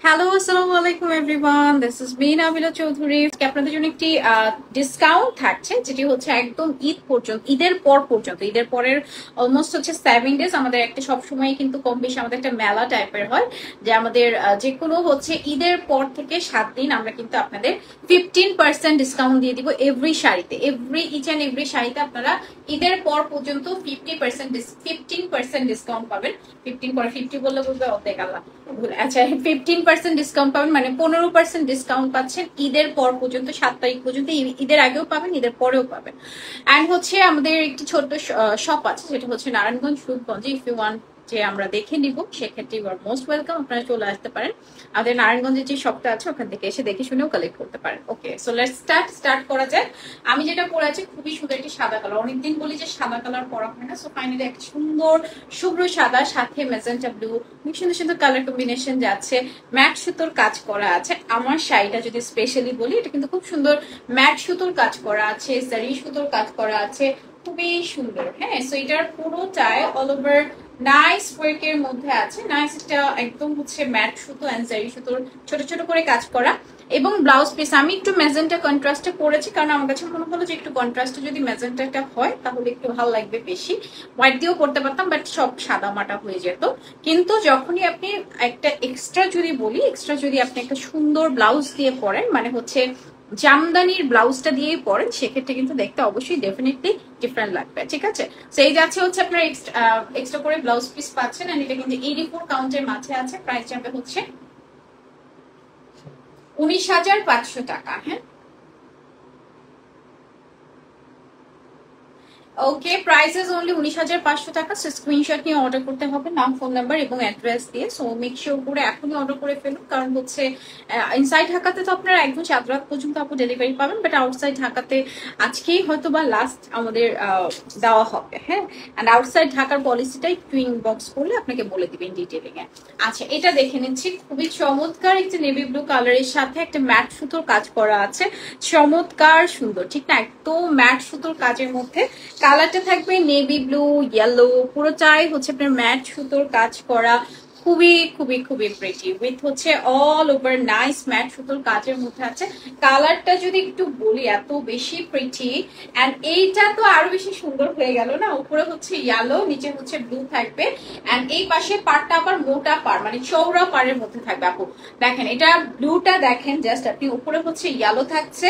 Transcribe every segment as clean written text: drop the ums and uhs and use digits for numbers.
Hello, আসসালামু আলাইকুম everyone. This is me Nabila Chowdhury. আপনাদের জন্য একটি ডিসকাউন্ট থাকছে, যেটি হচ্ছে একদম ঈদ পর্যন্ত, ঈদের পর পর্যন্ত, ঈদের পরের অলমোস্ট হচ্ছে 7 ডেজ। আমাদের একটা সবসময় কিন্তু কম বেশি আমাদের একটা মেলা টাইপের হয়, যে আমাদের যে কোনো হচ্ছে ঈদের পর থেকে 7 দিন আমরা কিন্তু আপনাদের 15% ডিসকাউন্ট দিয়ে দিব এভরি শাড়িতে, ইচ অ্যান্ড এভরি শাড়িতে আপনারা ঈদের পর পর্যন্ত 15% ডিসকাউন্ট পাবেন। 15 করে 50 বললে বলবে অর্ধেক আল্লাহ। আচ্ছা, 15% ডিসকাউন্ট পাবেন, মানে 15% ডিসকাউন্ট পাচ্ছেন ঈদের পর পর্যন্ত, 7 তারিখ পর্যন্ত। ঈদের আগেও পাবেন, ঈদের পরেও পাবেন। অ্যান্ড হচ্ছে আমাদের একটি ছোট্ট শপ আছে, যেটা হচ্ছে নারায়ণগঞ্জ রূপগঞ্জে। ইফ ইউ ওয়ান্ট যে আমরা দেখে নিব, সেক্ষেত্রে ইউ আর মোস্ট ওয়েলকাম, আপনারা চলে আসতে পারেন। আমাদের নারায়ণগঞ্জের যে শপটা আছে, ওখান থেকে এসে দেখে শুনেও কালেক্ট করতে পারেন। ওকে, সো লেটস স্টার্ট করা যায়। আমি যেটা পরে আছি খুবই সুন্দর একটি সাদা কালার। অনেকদিন বলি যে সাদা কালার পরা হয় না, সো ফাইনালি একটা সুন্দর শুভ্র সাদা, সাথে মেজেন্টা ব্লু, খুব সুন্দর সুন্দর কালার কম্বিনেশন যাচ্ছে। ম্যাট সুতোর কাজ করা আছে। আমার শাড়িটা যদি স্পেশালি বলি, এটা কিন্তু খুব সুন্দর ম্যাট সুতোর কাজ করা আছে, জারি সুতোর কাজ করা আছে, খুবই সুন্দর। হ্যাঁ, সো এটার পুরোটায় অল ওভার নাইস ওয়ার্কের মধ্যে আছে। নাইস, এটা একদম হচ্ছে ম্যাট সুতো এন্ড জারি সুতোর ছোট ছোট করে কাজ করা। এবং ব্লাউজ পিস আমি একটু ম্যাজেন্টা কন্ট্রাস্টে করেছি, কারণ আমার কাছে মনে হলো যে একটু কন্ট্রাস্টে যদি ম্যাজেন্টাটা হয় তাহলে একটু ভালো লাগবে বেশি। হোয়াইট দিয়েও করতে পারতাম, বাট সব সাদা মাটা হয়ে যেত। কিন্তু যখনই আপনি একটা এক্সট্রা যদি আপনি একটা সুন্দর ব্লাউজ দিয়ে পরেন, মানে হচ্ছে জামদানির ব্লাউজটা দিয়েই পরেন, সেক্ষেত্রে কিন্তু দেখতে অবশ্যই ডেফিনেটলি ডিফারেন্ট লাগবে। ঠিক আছে, সেই যাচ্ছে হচ্ছে আপনার এক্সট্রা করে ব্লাউজ পিস পাচ্ছেন। আর এটা কিন্তু 84 কাউন্টের মাঝে আছে। প্রাইস যাবে হচ্ছে 19,500 টাকা। হ্যাঁ, ওকে, প্রাইসেস অনলি 19,500 টাকা। সো স্ক্রিনশট নিয়ে অর্ডার করতে হবে, নাম, ফোন নাম্বার এবং অ্যাড্রেস দিয়ে। সো মেক শিওর করে এখনই অর্ডার করে ফেলুন, কারণ হচ্ছে ইনসাইড ঢাকাতে তো আপনারা একদম 7 রাত পর্যন্ত আপু ডেলিভারি পাবেন, বাট আউটসাইড ঢাকাতে আজকেই হয়তো বা লাস্ট আমাদের দেওয়া হবে। হ্যাঁ, অ্যান্ড আউটসাইড ঢাকার পলিসিটা একটু ইনবক্স করলে আপনাকে বলে দিবেন ডিটেলিং এ। আচ্ছা, এটা দেখে নিচ্ছি। খুবই চমৎকার একটি নেভি ব্লু কালারের সাথে একটা ম্যাট সুতোর কাজ করা আছে। চমৎকার সুন্দর, ঠিক না? একদম ম্যাট সুতোর কাজের মধ্যে কালারটা থাকবে নেভি ব্লু, ইয়েলো, পুরোটাই হচ্ছে আপনার ম্যাট সুতোর কাজ করা। খুবই খুবই খুবই প্রিটি, উইথ হচ্ছে অল ওভার নাইস ম্যাট সুতোর কাজের মধ্যে আছে। কালারটা যদি একটু বলি, এত বেশি প্রিটি। এন্ড এইটা তো আরো বেশি সুন্দর হয়ে গেল না? উপরে হচ্ছে ইয়েলো, নিচে হচ্ছে ব্লু থাকবে। এন্ড এই পাশে পাড়টা আবার মোটা পাড়, মানে চৌড়া পাড়ের মধ্যে থাকবে। আপু দেখেন, এটা ব্লুটা দেখেন, জাস্ট আপনি উপরে হচ্ছে ইয়েলো থাকছে,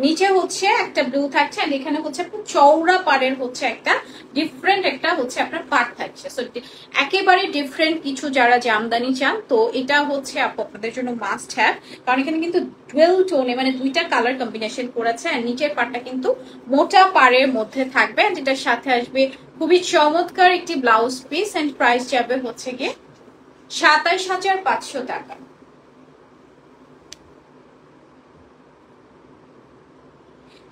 নিচে হচ্ছে একটা ব্লু থাকছে, আর এখানে হচ্ছে আপনার চৌড়া পাড়ের হচ্ছে একটা ডিফারেন্ট একটা হচ্ছে আপনার পাড় থাকছে। সো একেবারে ডিফারেন্ট কিছু যারা জামদানি চান, তো এটা হচ্ছে আপনাদের জন্য মাস্ট হ্যাভ, কারণ এখানে কিন্তু ডুয়েল টোনে, মানে দুইটা কালার কম্বিনেশন করেছে। আর নিচের পাড়টা কিন্তু মোটা পাড়ের মধ্যে থাকবে, যেটার সাথে আসবে খুবই চমৎকার একটি ব্লাউজ পিস। এন্ড প্রাইস যাবে হচ্ছে গিয়ে 27,500 টাকা।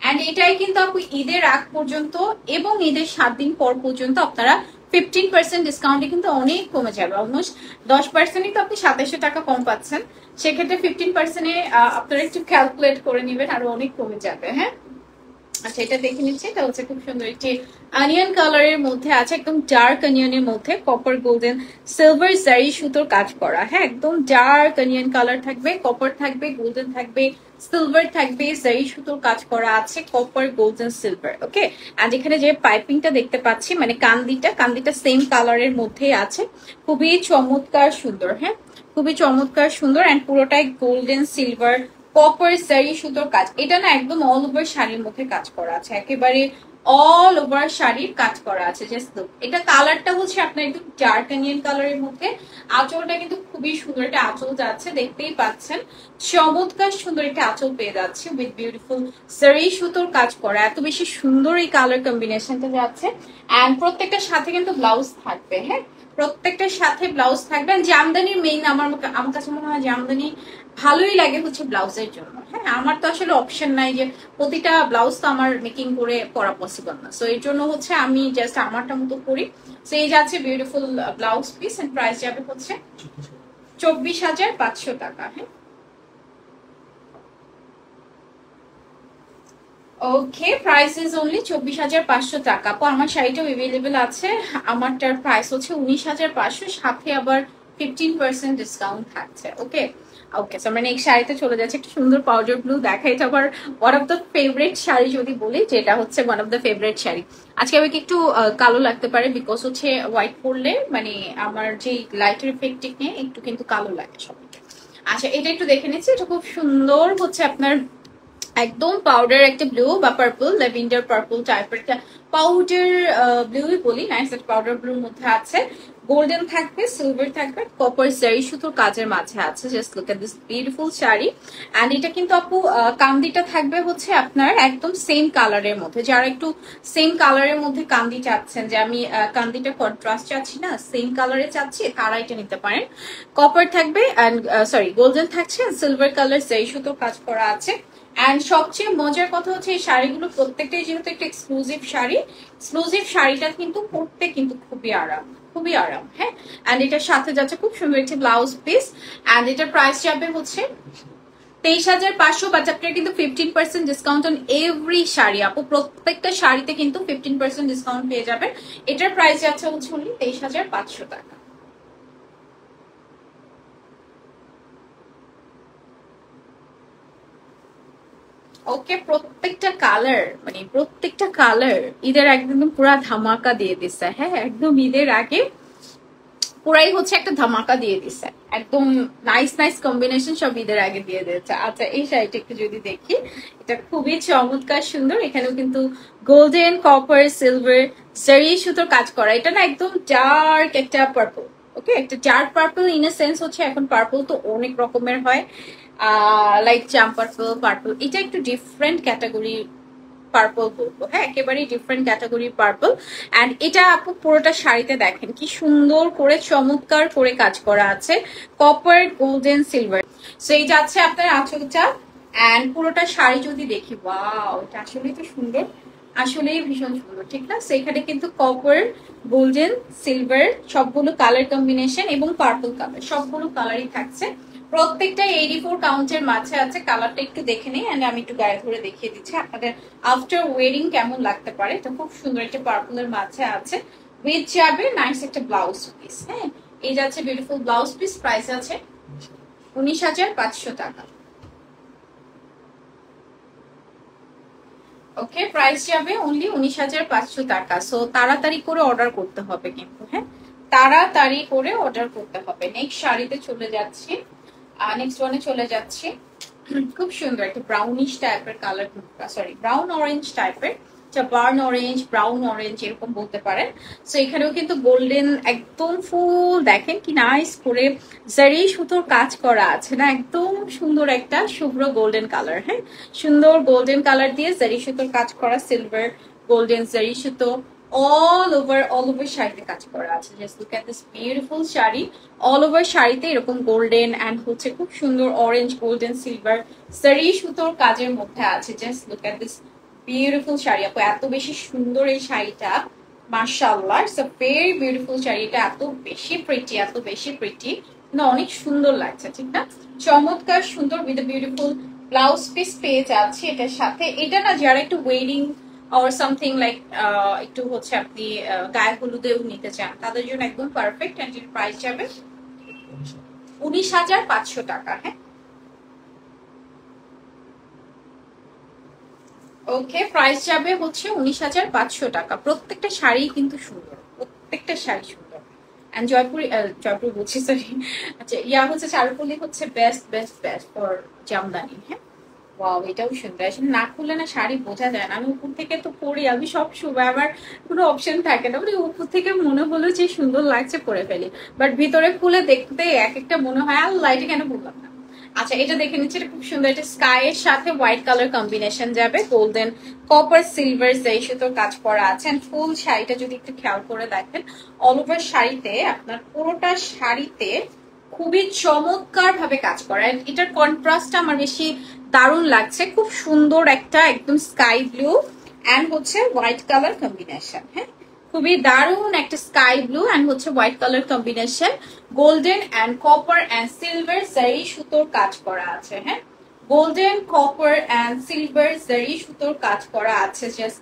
অ্যান্ড এটাই কিন্তু আপু ঈদের আগ পর্যন্ত এবং ঈদের 7 দিন পর পর্যন্ত আপনারা 15% ডিসকাউন্টে কিন্তু অনেক কমে যাবে। অলমোস্ট 10%ই তো আপনি 2700 টাকা কম পাচ্ছেন, সেক্ষেত্রে 15%-এ আপনারা একটু ক্যালকুলেট করে নেবেন, আরো অনেক কমে যাবে। হ্যাঁ, আচ্ছা, এটা দেখে নিচ্ছি। এটা হচ্ছে খুব সুন্দর একটি অনিয়ন কালারের মধ্যে আছে, একদম ডার্ক অনিয়নের মধ্যে কপার গোল্ডেন সিলভার জারি সুতোর কাজ করা। হ্যাঁ, একদম ডার্ক অনিয়ন কালার থাকবে, কপার থাকবে, গোল্ডেন থাকবে, সিলভার থাকবে, জারি সুতোর কাজ করা আছে, কপার গোল্ডেন সিলভার। ওকে, আর এখানে যে পাইপিংটা দেখতে পাচ্ছি, মানে কান্দিটা সেম কালারের মধ্যেই আছে। খুবই চমৎকার সুন্দর। হ্যাঁ, খুবই চমৎকার সুন্দর। অ্যান্ড পুরোটাই গোল্ডেন সিলভার কপার জারি সুতোর কাজ। এটা না একদম অল ওভার শাড়ির মধ্যে কাজ করা আছে, একেবারে অল ওভার শাড়ির কাজ করা আছে। জাস্ট এটা কালারটা হচ্ছে আপনার একদম ডার্ক অনিয়ন কালারের মধ্যে। আঁচলটা কিন্তু খুবই সুন্দর একটা আঁচল যাচ্ছে, দেখতেই পাচ্ছেন। চমৎকার সুন্দর একটা আঁচল পেয়ে যাচ্ছে উইথ বিউটিফুল জারি সুতোর কাজ করা। এত বেশি সুন্দর এই কালার কম্বিনেশনটা যাচ্ছে। অ্যান্ড প্রত্যেকটার সাথে কিন্তু ব্লাউজ থাকবে। হ্যাঁ, প্রত্যেকটার সাথে ব্লাউজ থাকবে। জামদানির মেইন আমার কাছে মনে হয় জামদানি ভালোই লাগে হচ্ছে ব্লাউজের জন্য। হ্যাঁ, আমার তো আসলে অপশন নাই যে প্রতিটা ব্লাউজ তো আমার মেকিং করে পরা পসিবল না, সো এর জন্য হচ্ছে আমি জাস্ট আমারটা মতো করি। সো এই যাচ্ছে beautiful blouse piece. And price যাবে হচ্ছে 24,500 টাকা। হ্যাঁ, ওকে, প্রাইস ইজ অনলি 24,500 টাকা। আপু আমার শাড়িটাও এভেলেবেল আছে। আমারটার প্রাইস হচ্ছে 19,500, সাথে আবার 15% ডিসকাউন্ট থাকছে। ওকে ওকে, সো আমরা নেক্সট শাড়িতে চলে যাচ্ছি। একটা সুন্দর পাউডার ব্লু দেখা, এটা আবার one of the favourite sari যদি বলি, যেটা হচ্ছে one of the favourite sari. আজকে আমাকে একটু কালো লাগতে পারে, বিকজ হচ্ছে হোয়াইট পরলে মানে আমার যে লাইটের ইফেক্ট নিয়ে একটু কিন্তু কালো লাগে সবাইকে। আচ্ছা, এটা একটু দেখে নিচ্ছি, এটা খুব সুন্দর হচ্ছে আপনার একদম পাউডার একটা ব্লু বা পার্পল, ল্যাভেন্ডার পার্পল টাইপের একটা পাউডার ব্লুই বলি, নাইস একটা পাউডার ব্লুর মধ্যে আছে। গোল্ডেন থাকবে, সিলভার থাকবে, কপার জারি সুতোর কাজের মাঝে আছে। Just look at this beautiful sari. And এটা কিন্তু আপু কান্দিটা থাকবে হচ্ছে আপনার একদম সেম কালারের মধ্যে। যারা একটু সেম কালারের মধ্যে কান্দি চাচ্ছেন, যে আমি কান্দিটা কন্ট্রাস্ট চাচ্ছি না, সেম কালারে চাচ্ছি, তারা এটা নিতে পারেন। কপার থাকবে অ্যান্ড সরি গোল্ডেন থাকছে, সিলভার কালার জারি সুতোর কাজ করা আছে। এন্ড সবচেয়ে মজার কথা হচ্ছে এই শাড়িগুলো প্রত্যেকটাই যেহেতু একটা এক্সক্লুসিভ শাড়ি, এক্সক্লুসিভ শাড়িটা কিন্তু পরতে কিন্তু খুবই আরাম, খুবই আরাম। হ্যাঁ, এন্ড এটার সাথে যাচ্ছে খুব সুন্দর একটি ব্লাউজ পিস। এন্ড এটার প্রাইস যাবে হচ্ছে 23,500, বাট আপনার কিন্তু 15% ডিসকাউন্ট অন এভরি শাড়ি আপু, প্রত্যেকটা শাড়িতে কিন্তু 15% ডিসকাউন্ট পেয়ে যাবেন। এটার প্রাইস যাচ্ছে হচ্ছে 23,500 টাকা। ওকে, প্রত্যেকটা কালার মানে প্রত্যেকটা কালার ঈদের একদম পুরা ধামাকা দিয়ে দিচ্ছে। হ্যাঁ, একদম ঈদের আগে পুরাই হচ্ছে একটা ধামাকা দিয়ে দিচ্ছে, একদম নাইস নাইস কম্বিনেশন সব ঈদের আগে দিয়ে দিয়েছে। আচ্ছা, এই শাড়িটা একটু যদি দেখি, এটা খুবই চমৎকার সুন্দর। এখানেও কিন্তু গোল্ডেন, কপার, সিলভার জারি সুতোর কাজ করা। এটা না একদম ডার্ক একটা পার্পল। ওকে, একটা dark purple in a sense হচ্ছে এখন পার্পল তো অনেক রকমের হয়, লাইক জাম পার্পল, পার্পল, এটা একটু ডিফারেন্ট ক্যাটাগরি পার্পল বলবো। হ্যাঁ, একেবারেই ডিফারেন্ট ক্যাটাগরির পার্পল। এন্ড এটা আপু পুরোটা শাড়িতে দেখেন কি সুন্দর করে চমৎকার করে কাজ করা আছে, কপার, গোল্ডেন, সিলভার। সো এই যাচ্ছে আপনার আঁচলটা। এন্ড পুরোটা শাড়ি যদি দেখি, ওয়াও, এটা আসলেই তো সুন্দর, আসলেই ভীষণ সুন্দর, ঠিক না? সেখানে কিন্তু কপার, গোল্ডেন, সিলভার সবগুলো কালার কম্বিনেশন এবং পার্পল কালার সবগুলো কালারই থাকছে। প্রত্যেকটা 84 কাউন্টের মাঝে আছে। কালারটা একটু দেখে নেই, এন্ড আমি একটু গায়ে ধরে দেখিয়ে দিচ্ছি আপনাদের আফটার ওয়েডিং কেমন লাগতে পারে। এটা খুব সুন্দর একটা পার্পলের মাঝে আছে, উইথ যাবে নাইস একটা ব্লাউজ পিস। হ্যাঁ, এই যাচ্ছে বিউটিফুল ব্লাউজ পিস। প্রাইস আছে 19,500 টাকা। ওকে, প্রাইস যাবে অনলি 19,500 টাকা। সো তাড়াতাড়ি করে অর্ডার করতে হবে কিন্তু। হ্যাঁ, তাড়াতাড়ি করে অর্ডার করতে হবে। নেক্সট শাড়িতে চলে যাচ্ছি, নেক্সট ওয়ানে চলে যাচ্ছি। খুব সুন্দর একটা ব্রাউনিশ টাইপের কালার, সরি ব্রাউন অরেঞ্জ টাইপের, বার্ন অরেঞ্জ, ব্রাউন অরেঞ্জ এরকম বলতে পারেন। সো এখানেও কিন্তু গোল্ডেন একদম ফুল দেখেন কি নাইস করে জারি সুতোর কাজ করা আছে না, একদম সুন্দর একটা শুভ্র গোল্ডেন কালার। হ্যাঁ, সুন্দর গোল্ডেন কালার দিয়ে জারি সুতোর কাজ করা, সিলভার গোল্ডেন জারি সুতো অল ওভার শাড়িতে কাজ করা আছে। Just look at this beautiful sari. All over শাড়িতে এরকম গোল্ডেন এন্ড হচ্ছে খুব সুন্দর অরেঞ্জ, গোল্ডেন, সিলভার জারি সুতোর কাজের মধ্যে আছে। Just look at this beautiful sari আপু, এত বেশি সুন্দর এই শাড়িটা, মাশাআল্লাহ, it's a very beautiful sari. এটা এত বেশি প্রিটি, এত বেশি প্রিটি না, অনেক সুন্দর লাগছে, ঠিক না? চমৎকার সুন্দর উইথ বিউটিফুল ব্লাউজ পিস পেয়ে যাচ্ছি এটার সাথে। এটা না যারা একটু ওয়েডিং or something like একটু হচ্ছে আপনি গায়ে হলুদেও নিতে চান, তাদের জন্য একদম পারফেক্ট। এন্ড এর প্রাইস যাবে 19,500 টাকা। হ্যাঁ, ওকে, প্রাইস যাবে হচ্ছে 19,500 টাকা। প্রত্যেকটা শাড়ি কিন্তু সুন্দর, প্রত্যেকটা শাড়ি সুন্দর। এন্ড জয়পুর বলছি, সরি, আচ্ছা ইয়া হচ্ছে চারুপল্লী হচ্ছে best best best for Jamdani. হ্যাঁ, ওয়াও, এটাও সুন্দর। আসলে না খুললে না শাড়ি বোঝা যায় না। আমি উপর থেকে তো পরি, আমি সব সময় আমার কোনো অপশন থাকে না, মানে উপর থেকে মনে হলো যে সুন্দর লাগছে পরে ফেলি, বাট ভিতরে খুলে দেখতে এক একটা মনে হয় আল্লাহ এটা কেন বললাম না। আচ্ছা, এটা দেখে নিচ্ছি, এটা খুব সুন্দর। এটা স্কাই এর সাথে হোয়াইট কালার কম্বিনেশন যাবে, গোল্ডেন, কপার, সিলভার জারি সুতোর কাজ করা আছে। এন্ড ফুল শাড়িটা যদি একটু খেয়াল করে দেখেন, অল ওভার শাড়িতে আপনার পুরোটা শাড়িতে খুবই চমৎকার ভাবে কাজ করা। এটার কন্ট্রাস্টটা আমার বেশি দারুণ লাগছে, খুব সুন্দর একটা একদম স্কাই ব্লু এন্ড হচ্ছে হোয়াইট কালার কম্বিনেশন। হ্যাঁ, খুবই দারুণ একটা স্কাই ব্লু এন্ড হচ্ছে white colour combination, golden and copper and silver zari সুতোর কাজ করা আছে। হ্যাঁ, golden, copper and silver zari সুতোর কাজ করা আছে। জাস্ট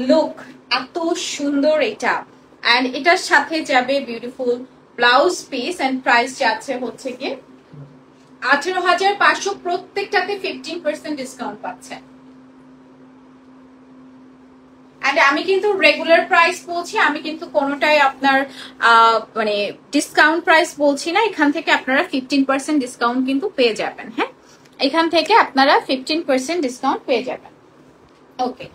লুক, এত সুন্দর এটা। এন্ড এটার সাথে যাবে beautiful blouse piece and price যাচ্ছে হচ্ছে গিয়ে 18,500, প্রত্যেকটাতে 15% ডিসকাউন্ট পাচ্ছে। এন্ড আমি কিন্তু রেগুলার প্রাইস বলছি, আমি কিন্তু কোনোটাই আপনার মানে ডিসকাউন্ট প্রাইস বলছি না। এখান থেকে আপনারা 15% ডিসকাউন্ট কিন্তু পেয়ে যাবেন। হ্যাঁ, এখান থেকে আপনারা 15% ডিসকাউন্ট পেয়ে যাবেন। ওকে,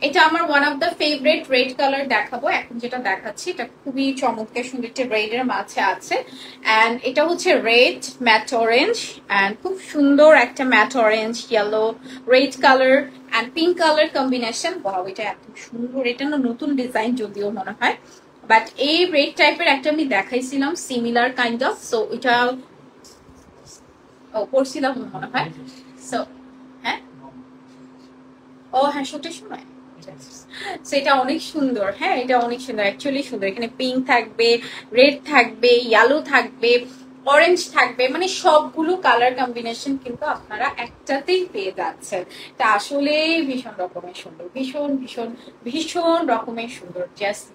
এটা আমার one of the favourite red colour দেখাবো এখন যেটা দেখাচ্ছি। এটা খুবই চমৎকার সুন্দর একটা রেড এর মাঝে আছে এন্ড এটা হচ্ছে রেড ম্যাট অরেঞ্জ এন্ড খুব সুন্দর একটা matte orange yellow red colour and pink colour combination. Wow, এটা এত সুন্দর। এটা না নতুন ডিজাইন যদিও মনে হয়, বাট এই রেড টাইপের একটা আমি দেখাইছিলাম সিমিলার কাইন্ড অফ, সো এটা পড়ছিলাম মনে হয়। সো হ্যাঁ, ও হ্যাঁ, শুটের সময় সেটা অনেক সুন্দর। হ্যাঁ, এটা অনেক সুন্দর, অ্যাকচুয়ালি সুন্দর। এখানে পিঙ্ক থাকবে, রেড থাকবে, ইয়েলো থাকবে, অরেঞ্জ থাকবে, মানে সবগুলো কালার কম্বিনেশন কিন্তু আপনারা একটাতেই পেয়ে যাচ্ছেন। এটা আসলে ভীষণ রকমের সুন্দর, ভীষণ ভীষণ ভীষণ রকমের সুন্দর। জাস্ট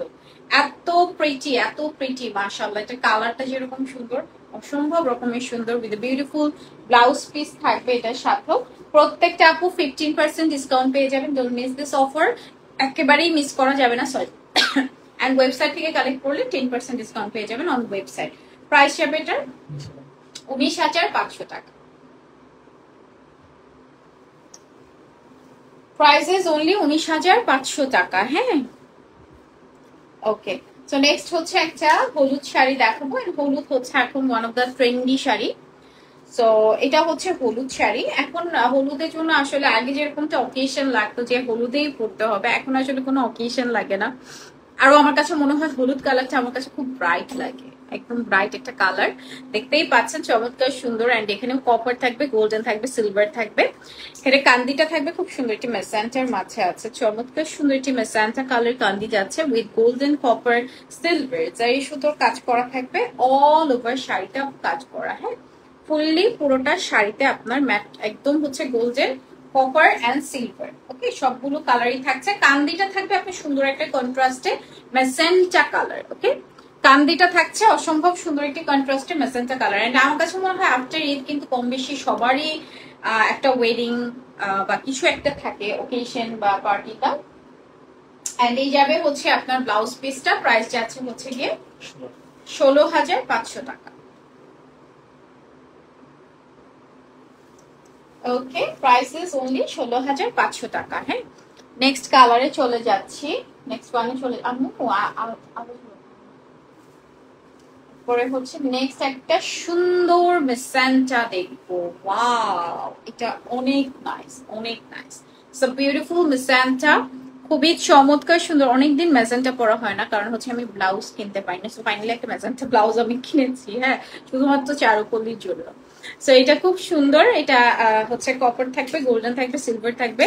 এত প্রিটি, এত প্রিটি, মাশাআল্লাহ। এটা কালারটা যেরকম সুন্দর, অসম্ভব রকমের সুন্দর। উইথ বিউটিফুল ব্লাউজ পিস থাকবে এটার সাথেও। প্রত্যেকটা আপু 15% ডিসকাউন্ট পেয়ে যাবেন। ডোন্ট মিস দিস অফার, একেবারেই মিস করা যাবে না। সরি, এন্ড ওয়েবসাইট থেকে কালেক্ট করলে 10% ডিসকাউন্ট পেয়ে যাবেন অন ওয়েবসাইট। প্রাইস যাবে এটার 19,500 টাকা। প্রাইসেস অনলি 19,500 টাকা। হ্যাঁ, ওকে। সো নেক্সট হচ্ছে একটা হলুদ শাড়ি দেখাবো। হলুদ হচ্ছে এখন one of the trendy sari. So এটা হচ্ছে হলুদ শাড়ি। এখন হলুদের জন্য আসলে আগে যেরকমটা অকেশন লাগতো যে হলুদেই পরতে হবে, এখন আসলে কোনো অকেশন লাগে না। আরো আমার কাছে মনে হয় হলুদ কালারটা আমার কাছে খুব ব্রাইট লাগে, একদম ব্রাইট একটা কালার। দেখতেই পাচ্ছেন চমৎকার সুন্দর। এন্ড এখানেও কপার থাকবে, গোল্ডেন থাকবে, সিলভার থাকবে। এখানে কান্দিটা থাকবে খুব সুন্দর, একটি মেসান্টার মাঝে আছে। চমৎকার সুন্দর একটি মেসান্টা কালার কান্দি যাচ্ছে উইথ গোল্ডেন কপার সিলভার যাই সুতোর কাজ করা থাকবে। অল ওভার শাড়িটা কাজ করা। হ্যাঁ, ফুললি পুরোটা শাড়িতে আপনার ম্যাট একদম হচ্ছে গোল্ডেন কপার এন্ড সিলভার। ওকে, সবগুলো কালারই থাকছে। কান্দিটা থাকবে আপনি সুন্দর একটা কন্ট্রাস্টে মেসেন্টা কালার। ওকে, কান্দিটা থাকছে অসম্ভব সুন্দর একটি কন্ট্রাস্টে মেসেন্টা কালার। এন্ড আমার কাছে মনে হয় আফটার ঈদ কিন্তু কম বেশি সবারই একটা ওয়েডিং বা কিছু একটা থাকে ওকেশন বা পার্টিটা। এন্ড এই যাবে হচ্ছে আপনার ব্লাউজ পিসটা। প্রাইস যাচ্ছে হচ্ছে গিয়ে 16,500 টাকা। ওকে, প্রাইসেস অনলি 16,500 টাকা। হ্যাঁ, নেক্সট কালারে চলে যাচ্ছি। নেক্সট ওয়ানে চলে পরে হচ্ছে নেক্সট একটা সুন্দর মেসেন্টা দেখবো। ওয়াও, এটা অনেক নাইস, অনেক নাইস। সো বিউটিফুল মেসেন্টা, খুবই চমৎকার সুন্দর। অনেকদিন মেজেন্টা পরা হয় না, কারণ হচ্ছে আমি ব্লাউজ কিনতে পারি না। সো ফাইনালি একটা মেজেন্টা ব্লাউজ আমি কিনেছি। হ্যাঁ, শুধুমাত্র চারুকলির জন্য। সো এটা খুব সুন্দর। এটা হচ্ছে কপার থাকবে, গোল্ডেন থাকবে, সিলভার থাকবে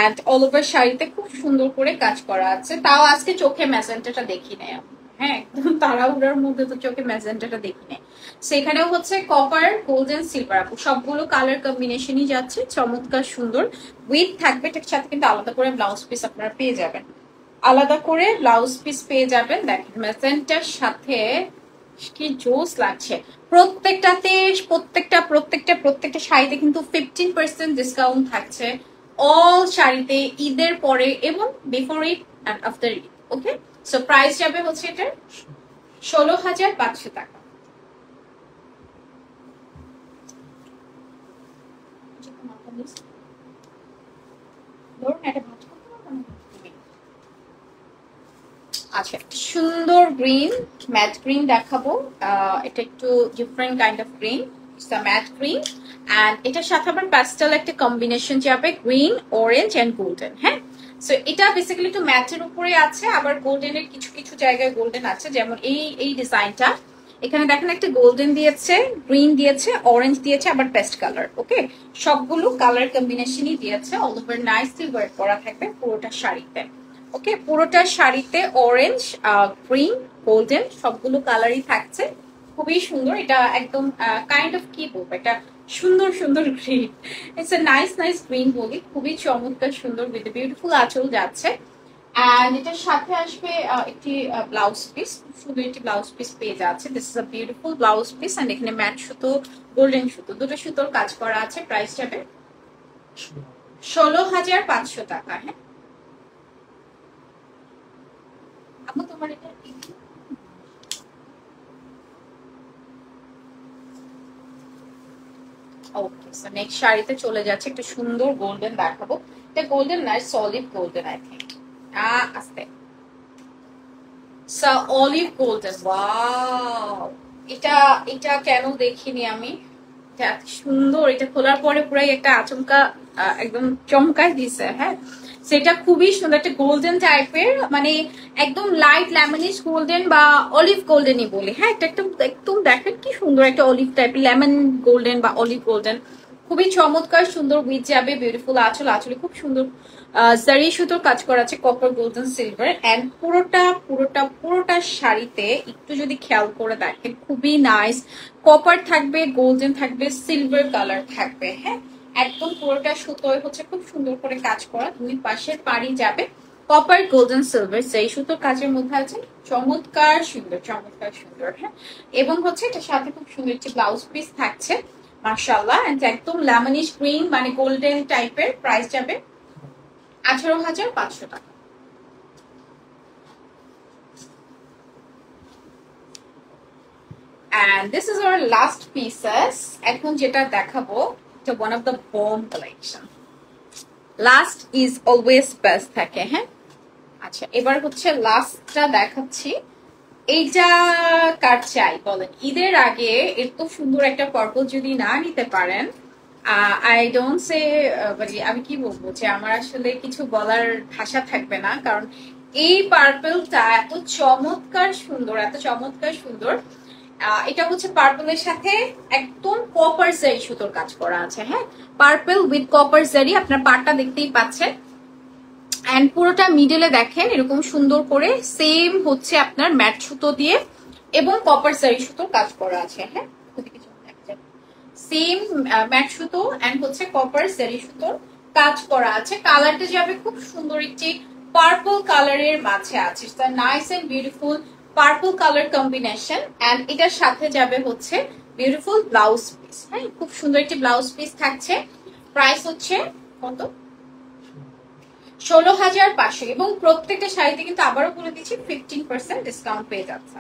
এন্ড অল ওভার শাড়িতে খুব সুন্দর করে কাজ করা আছে। তাও আজকে চোখে মেজেন্টাটা দেখি নাই। হ্যাঁ, একদম তাড়াহুড়ার মধ্যে তো চোখে মেজেন্টাটা দেখি নাই। সেখানেও হচ্ছে কপার, গোল্ডেন, সিলভার আপু সবগুলো কালার কম্বিনেশনই যাচ্ছে। চমৎকার সুন্দর উইথ থাকবে। এটার সাথে কিন্তু আলাদা করে ব্লাউজ পিস আপনারা পেয়ে যাবেন, আলাদা করে ব্লাউজ পিস পেয়ে যাবেন। দেখেন মেজেন্টার সাথে কি জোস লাগছে। প্রত্যেকটাতে প্রত্যেকটা প্রত্যেকটা প্রত্যেকটা শাড়িতে কিন্তু 15% ডিসকাউন্ট থাকছে। অল শাড়িতে ঈদের পরে এবং before Eid and after Eid. Okay, so price যাবে হচ্ছে এটা 16,500 টাকা। আচ্ছা, সুন্দর গ্রিন, ম্যাট গ্রিন দেখাবো। এটা একটু different kind of green, matte green and এটার সাথে আবার প্যাস্টেল একটা কম্বিনেশন যাবে, গ্রিন, অরেঞ্জ এন্ড গোল্ডেন। হ্যাঁ, সো এটা বেসিক্যালি একটু ম্যাটের উপরে আছে, আবার গোল্ডেনের কিছু কিছু জায়গায় গোল্ডেন আছে। যেমন এই ডিজাইনটা এখানে দেখেন একটা গোল্ডেন দিয়েছে, গ্রিন দিয়েছে, অরেঞ্জ দিয়েছে, আবার পেস্ট কালার। ওকে, সবগুলো কালার কম্বিনেশনই দিয়েছে। অল ওভার নাইসলি ওয়ার্ক করা থাকবে পুরোটা শাড়িতে। ওকে, পুরোটা শাড়িতে অরেঞ্জ, গ্রিন, গোল্ডেন সবগুলো কালারই থাকছে। খুবই সুন্দর। এটা একদম কাইন্ড অফ কি বলবো, এটা সুন্দর সুন্দর green. It's a nice nice green বলি। খুবই চমৎকার সুন্দর উইথ বিউটিফুল আঁচল যাচ্ছে এন্ড এটার সাথে আসবে একটি ব্লাউজ পিস, সুন্দর একটি ব্লাউজ পিস পেয়ে যাচ্ছে। This is a beautiful blouse piece and এখানে ম্যাট সুতো, গোল্ডেন সুতো, দুটো সুতোর কাজ করা আছে। প্রাইস যাবে 16,500 টাকা। হ্যাঁ আপু তোমার এটা ওকে। সো নেক্সট শাড়িতে চলে যাচ্ছে, একটা সুন্দর গোল্ডেন দেখাবো। এটা গোল্ডেন না, সলিড গোল্ডেন আই থিংক। আস্তে অলিভ গোল্ডেন, ওয়াও! এটা এটা কেন দেখিনি আমি, এটা এত সুন্দর। এটা খোলার পরে পুরাই একটা আচমকা একদম চমকাই দিছে। হ্যাঁ সেটা খুবই সুন্দর, একটা গোল্ডেন টাইপের, মানে একদম লাইট লেমনিশ গোল্ডেন বা অলিভ গোল্ডেনই বলি। হ্যাঁ এটা একদম একদম দেখেন কি সুন্দর একটা অলিভ টাইপের, লেমন গোল্ডেন বা অলিভ গোল্ডেন, খুবই চমৎকার সুন্দর। উইথ যাবে বিউটিফুল আঁচল, আঁচলে খুব সুন্দর জারি সুতোর কাজ করা আছে, কপার গোল্ডেন সিলভার। এন্ড পুরোটা পুরোটা পুরোটা শাড়িতে একটু যদি খেয়াল করে দেখেন খুবই নাইস, কপার থাকবে, গোল্ডেন থাকবে, সিলভার কালার থাকবে। হ্যাঁ একদম পুরোটা সুতোয় হচ্ছে খুব সুন্দর করে কাজ করা, দুই পাশের পাড়ি যাবে কপার গোল্ডেন সিলভার সেই সুতোর কাজের মধ্যে আছে। চমৎকার সুন্দর, চমৎকার সুন্দর। হ্যাঁ এবং হচ্ছে এটার সাথে খুব সুন্দর একটি ব্লাউজ পিস থাকছে মাশাআল্লাহ। এন্ড একদম লেমনিশ গ্রিন মানে গোল্ডেন টাইপের। প্রাইস যাবে 18,500 টাকা। And this is our last pieces. এখন যেটা দেখাবো এটা one of the bomb collection. Last is always best থাকে। হ্যাঁ আচ্ছা এবার হচ্ছে লাস্টটা দেখাচ্ছি। এইটা কার চাই বলেন ঈদের আগে? এত সুন্দর একটা পার্পল যদি না নিতে পারেন, আই ডোন্ট সে, মানে আমি কি বলবো যে আমার আসলে কিছু বলার ভাষা থাকবে না, কারণ এই পার্পলটা এত চমৎকার সুন্দর, এত চমৎকার সুন্দর। এটা হচ্ছে পার্পলের সাথে একদম কপার জারি সুতোর কাজ করা আছে। হ্যাঁ পার্পল উইথ কপার জারি, আপনার পাড়টা দেখতেই পাচ্ছেন। এন্ড পুরোটা মিডলে দেখেন এরকম সুন্দর করে সেম হচ্ছে আপনার ম্যাট সুতো দিয়ে এবং কপার জারি সুতোর কাজ করা আছে। হ্যাঁ সেম ম্যাট সুতো এন্ড হচ্ছে কপার জারি সুতোর কাজ করা আছে। কালারটা যাবে খুব সুন্দর একটি পার্পল কালারের মাঝে আছে, nice and beautiful purple colour combination. And এটার সাথে যাবে হচ্ছে বিউটিফুল ব্লাউজ পিস। হ্যাঁ খুব সুন্দর একটি ব্লাউজ পিস থাকছে। প্রাইস হচ্ছে কত? 16,500। এবং প্রত্যেকটা শাড়িতে কিন্তু আবারও বলে দিচ্ছি 15% ডিসকাউন্ট পেয়ে যাচ্ছে।